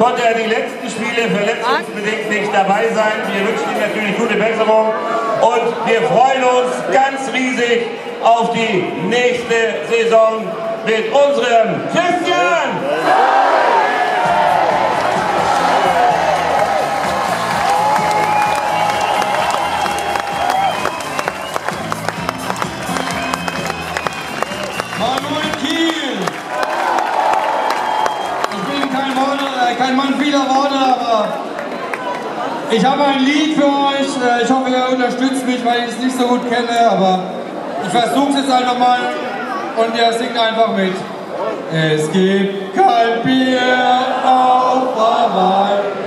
konnte er die letzten Spiele verletzungsbedingt nicht dabei sein. Wir wünschen ihm natürlich gute Besserung und wir freuen uns ganz riesig auf die nächste Saison mit unserem Christian! Kein Mann vieler Worte, aber ich habe ein Lied für euch. Ich hoffe, ihr unterstützt mich, weil ich es nicht so gut kenne, aber ich versuche es jetzt einfach mal und ihr singt einfach mit. Es gibt kein Bier auf Hawaii.